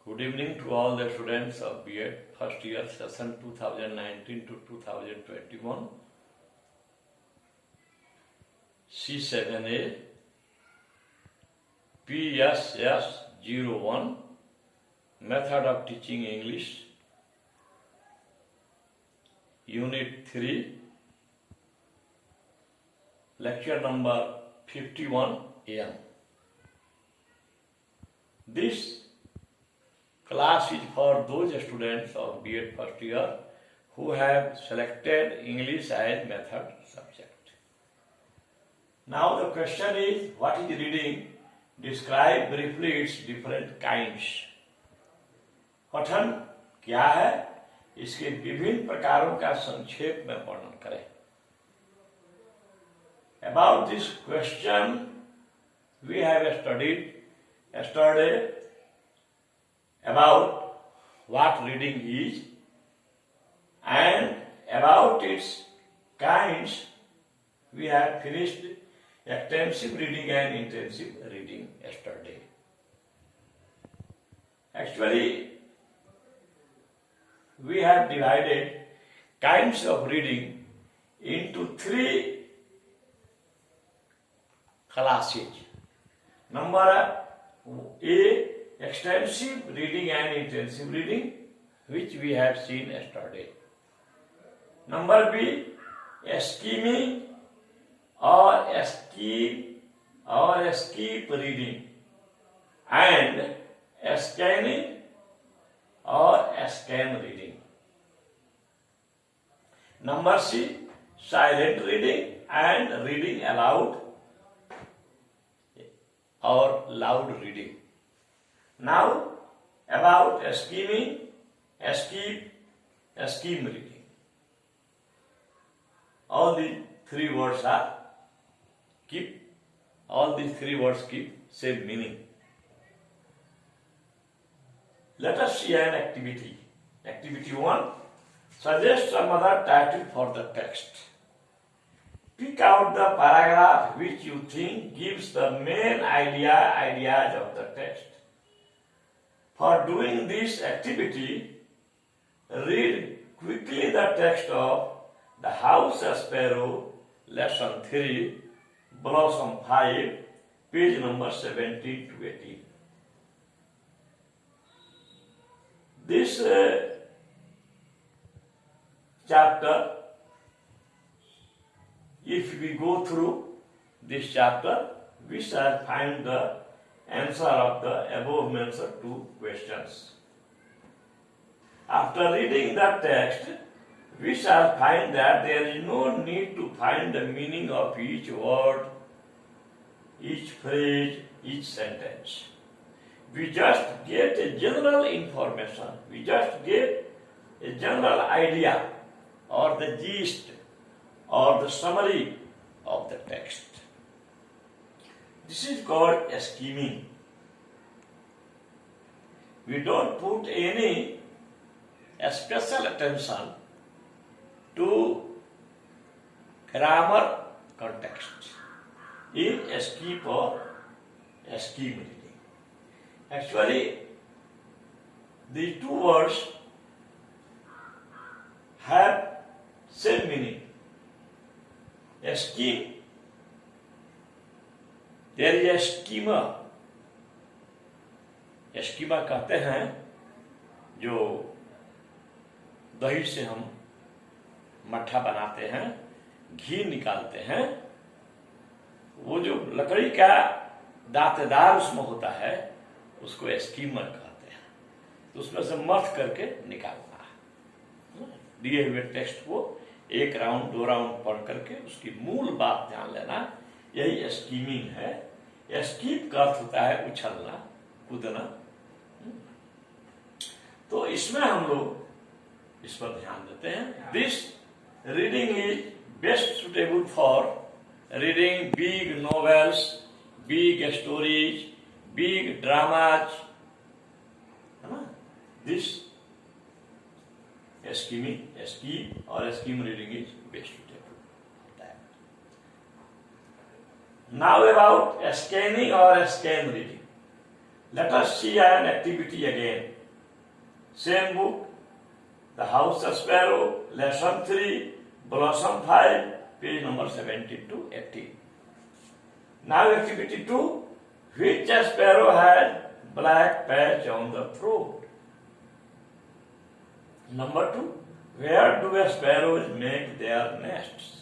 Good evening to all the students of B.Ed first year session 2019 to 2021. C7A PSS01 Method of Teaching English Unit 3 Lecture number 51 AM. This class is for those students of B.Ed first year who have selected English as method subject. Now the question is, what is reading? Describe briefly its different kinds. पठन क्या है, इसके विभिन्न प्रकारों का संक्षेप में वर्णन करें. About this question we have studied yesterday about what reading is and about its kinds. We have finished extensive reading and intensive reading yesterday. Actually, we have divided kinds of reading into three classes. Number A, extensive reading and intensive reading, which we have seen yesterday. Number B, skimming or skip reading, and scanning or scan reading. Number C, silent reading and reading aloud or loud reading. Now about skimming, skim reading. All the three words keep same meaning. Let us see an activity. Activity 1. Suggest some other title for the text. Pick out the paragraph which you think gives the main ideas of the text. For doing this activity, read quickly the text of The House Sparrow, Lesson 3, Blossom 5, page number 17 to 18. This chapter, if we go through this chapter, we shall find the answer of the above mentioned two questions. After reading the text, we shall find that there is no need to find the meaning of each word, each phrase, each sentence. We just get a general information. We just get a general idea or the gist or the summary of the text. This is called skimming. We don't put any special attention to grammar context in skip or skim reading. Actually, these two words have same meaning. Skim, there is a skimmer. Schema कहते हैं जो दही से हम मट्ठा बनाते हैं, घी निकालते हैं, वो जो लकड़ी का दांतेदार उसमें होता है उसको स्कीमर कहते हैं. तो उसमें से मथ करके निकालना है. दिए हुए टेक्स्ट को एक राउंड 2 राउंड पढ़ करके उसकी मूल बात ध्यान लेना, यही स्कीमिंग है. स्कीप का अर्थ होता है उछलना, कूदना. तो इसमें हम लोग इस पर ध्यान देते हैं. This reading is best suitable for reading big novels, big stories, big dramas. है ना? दिस स्कीम और scheme reading is best suitable. Now about scanning or scan reading. Let us see an activity again. Same book, The House Sparrow, Lesson 3, Blossom 5, page number 17 to 18. Now activity 2, which sparrow had black patch on the throat? Number 2, where do sparrows make their nests?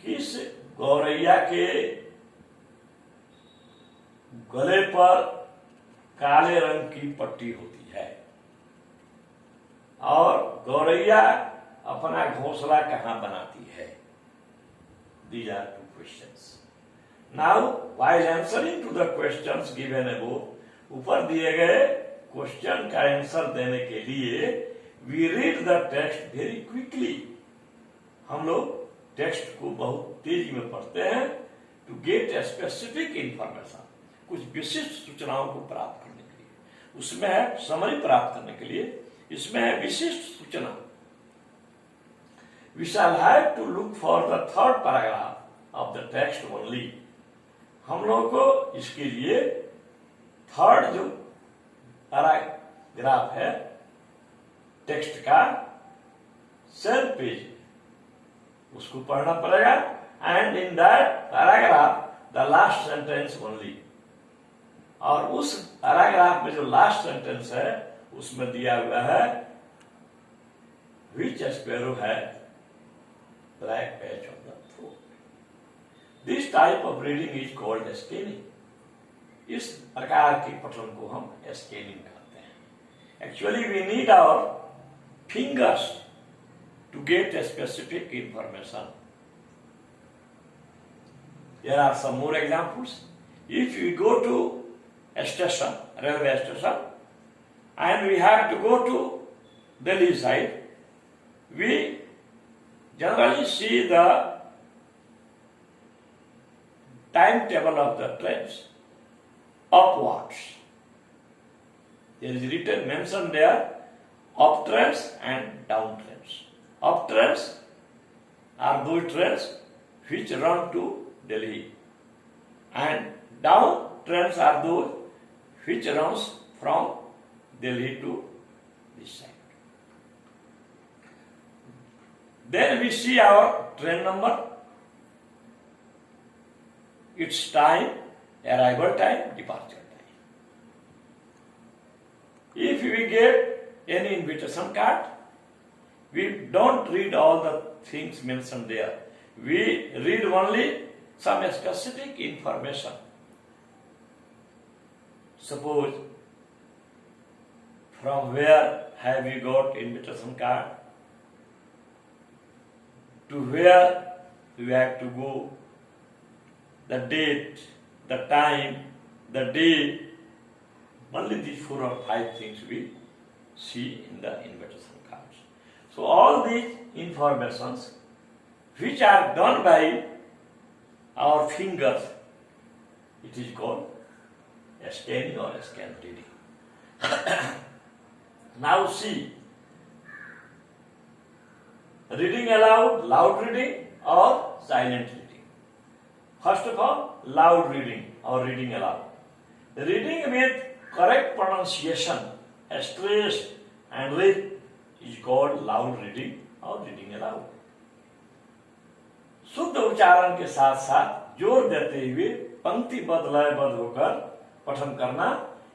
किस गौरैया के गले पर काले रंग की पट्टी होती है और गौरैया अपना घोंसला कहां बनाती है? These are two questions. Now, while answering to the questions given above, ऊपर दिए गए क्वेश्चन का आंसर देने के लिए we read the text very quickly. हम लोग टेक्स्ट को बहुत तेजी में पढ़ते हैं to get a specific information, कुछ विशिष्ट सूचनाओं को प्राप्त करने के लिए। उसमें है समरी प्राप्त करने के लिए, इसमें है विशिष्ट सूचना। We shall have to look for the third paragraph of the text only. हम लोगों को इसके लिए थर्ड जो पैराग्राफ है टेक्स्ट का सेल्फ पेज उसको पढ़ना पड़ेगा। And in that paragraph the last sentence only, और उस पैराग्राफ में जो लास्ट सेंटेंस है उसमें दिया हुआ है व्हिच स्पैरो है black patch on the throat. This type of reading is called scanning. इस प्रकार के पठन को हम स्कैनिंग कहते हैं। Actually we need our fingers to get a specific information. There are some more examples. If we go to a station, railway station, and we have to go to Delhi side, we generally see the timetable of the trains upwards. There is written mentioned there up trains and down trains. Up trains are those trains which run to Delhi, and down trains are those which runs from Delhi to this side. Then we see our train number, its time, arrival time, departure time. If we get any invitation card, we don't read all the things mentioned there. We read only some specific information. Suppose, from where have you got invitation card? To where you have to go? The date, the time, the day. Only these 4 or 5 things we see in the invitation cards. So all these informations which are done by our fingers, it is called scanning or scan reading. Now see, reading aloud, loud reading or silent reading. First of all, loud reading or reading aloud. Reading with correct pronunciation, stress and lip is called loud reading or reading aloud. शुद्ध उच्चारण के साथ साथ जोर देते हुए पंक्तिबद्ध लयबद्ध होकर पठन करना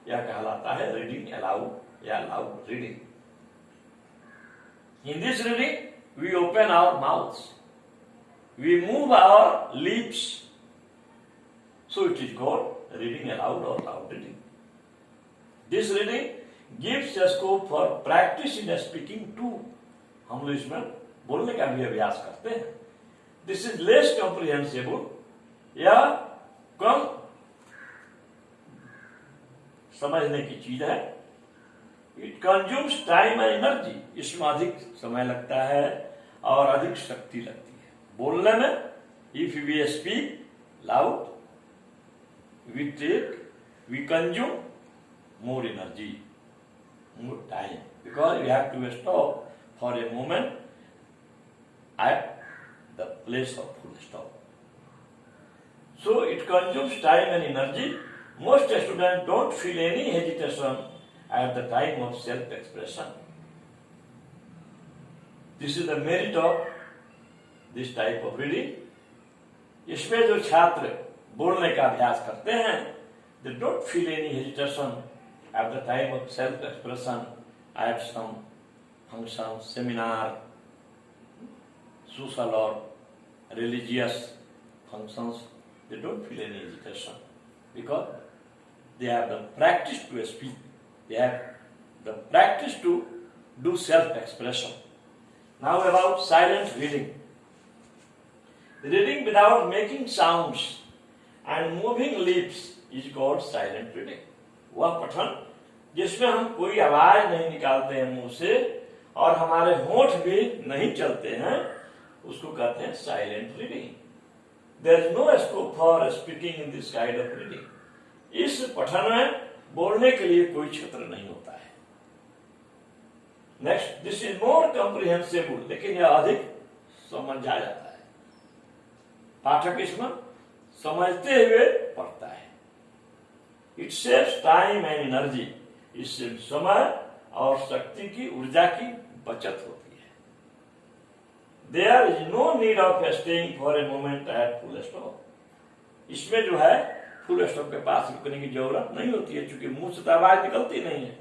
यह कहलाता है रीडिंग अलाउड या loud reading. In this reading, we open our mouths, we move our lips, so it is called reading aloud or loud reading. This reading gives a scope for practice in speaking too. हम लोग इसमें बोलने का भी अभ्यास करते हैं। This is less comprehensible या कम समझने की चीज है। It consumes time and energy. इसमें अधिक समय लगता है और अधिक शक्ति लगती है बोलने में। If we speak loud, we consume more energy, more time, because we have to stop for a moment at the place of full stop. So it consumes time and energy, most students don't feel any hesitation at the time of self-expression. This is the merit of this type of reading. इसमें जो छात्र बोलने का अभ्यास करते हैं, they don't feel any hesitation at the time of self-expression at some function, seminar, social or religious functions. They don't feel any hesitation because they have the practice to speak. They have the practice to do self-expression. Now about silent reading. Reading without making sounds and moving lips is called silent reading. वह पठन जिसमें हम कोई आवाज नहीं निकालते हैं मुंह से और हमारे होंठ भी नहीं चलते हैं, उसको कहते हैं silent reading. There is no scope for speaking in this kind of reading. इस पठन में बोलने के लिए कोई क्षेत्र नहीं होता है. Next, this is more comprehensible, लेकिन यह अधिक समझा जाता है. पाठक इसमें समझते हुए पढ़ता है. It saves time and energy. इससे समय और शक्ति की, ऊर्जा की बचत होती है. There is no need of staying for a moment at full stop. इसमें जो है फुल स्टॉप के पास रुकने की जरूरत नहीं होती है, क्योंकि मुंह से तो आवाज निकलती नहीं है.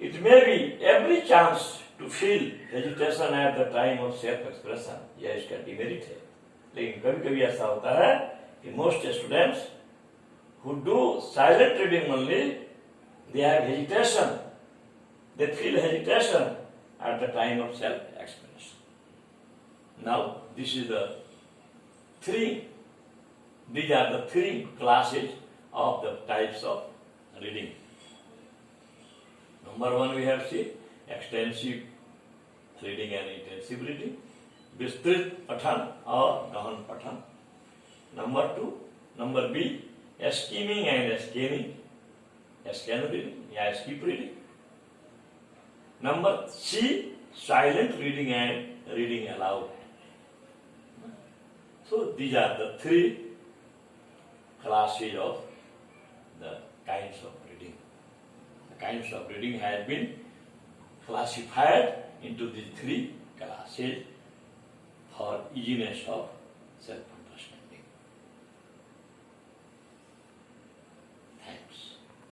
It may be every chance to feel hesitation at the time of self expression. यह इसका डिमेरिट है. लेकिन कभी कभी ऐसा होता है कि most students who do silent reading only, they have hesitation. They feel hesitation at the time of self-expression. Now, these are the three classes of the types of reading. Number one, we have seen extensive reading and intensive reading, विस्तृत पठन और गहन पठन. Number B, skimming and scanning, scan reading या skip reading. Number C, silent reading and reading aloud. So these are the three classes of the kinds of reading. The kinds of reading has been classified into these three classes for easiness of self.